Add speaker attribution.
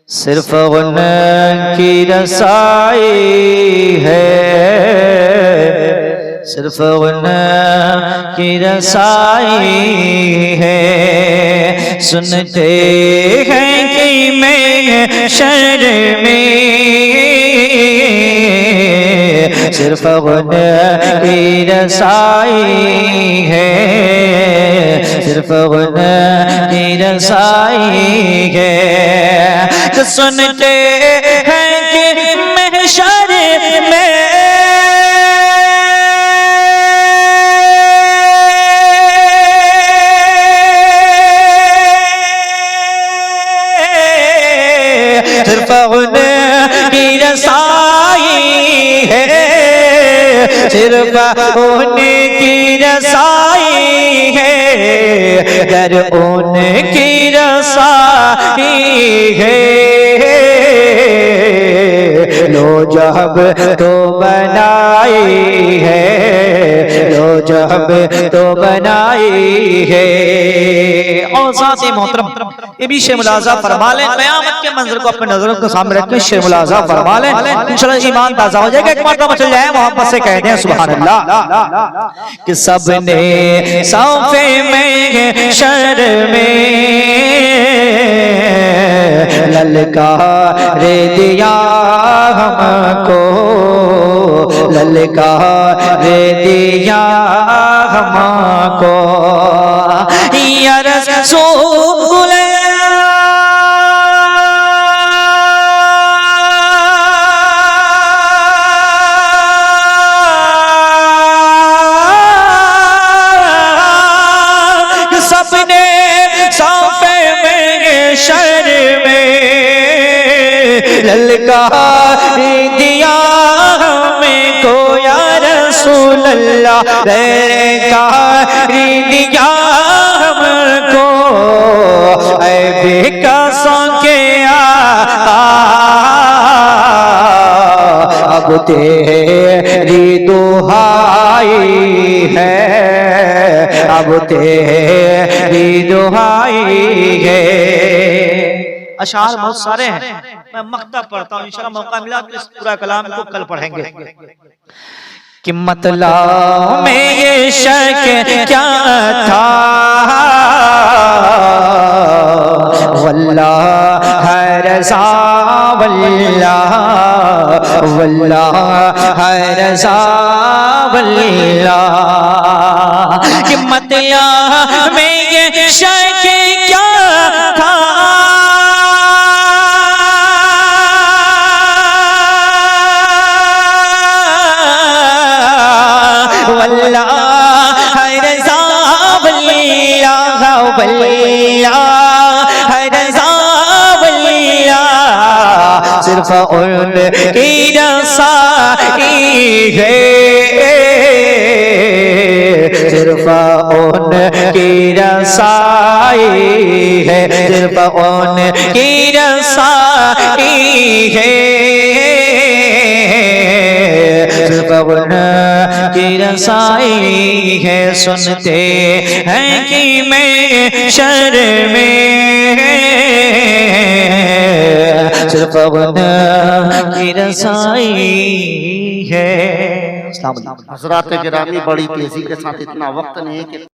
Speaker 1: صرف ان کی رسائی ہے، صرف ان کی رسائی ہے۔ سنتے ہیں کہ میں شر میں صرف ان کی رسائی ہے، صرف ان کی رسائی ہے۔ سنتے ہیں کہ محشر میں صرف ان کی رسائی ہے، صرف ان کی رسائی ہے، گر ان کی رسائی ہے۔ لو جب تو بنائی ہے، لو جب تو بنائی ہے۔ اور ذات محترم یہ بھی شیء ملاحظہ فرما لیں، قیامت کے منظر کو اپنے نظروں کے سامنے رکھ کے شیء ملاحظہ فرما لیں، انشاءاللہ ایمان تازہ ہو جائے گا۔ ایک مرتبہ چل جائیں محبت سے کہہ دیں سبحان اللہ۔ کہ سب نے صف میں شر میں للکار دیا ہم کو، للکار دیا ہم کو، یا رسول للکار دیا ہمیں کو یا رسول اللہ، للکار دیا ہم کو، اے بے قصوں کے آقا اب تیری دہائی ہے، اب تیری دہائی ہے۔ اشعار بہت سارے ہیں، میں مقطع پڑھتا ہوں، انشاءاللہ موقع ملا تو اس پورا کلام کو کل پڑھیں گے۔ کہ مطلب میں یہ شک کیا تھا، واللہ ہے رضا، واللہ واللہ ہے رضا، واللہ کہ مطلب میں یہ شک کیا تھا، واللہ ہے رضا، واللہ واللہ ہے رضا، واللہ صرف ان کی رسائی ہے، صرف ان کی رسائی ہے، صرف ان کی رسائی ہے، صرف ان کی رسائی ہے۔ سنتے ہیں کہ میں شر میں صرف ان کی رسائی ہے۔ السلام علیکم
Speaker 2: حضرات گرامی، بڑی تیزی کے ساتھ اتنا وقت نہیں ہے کہ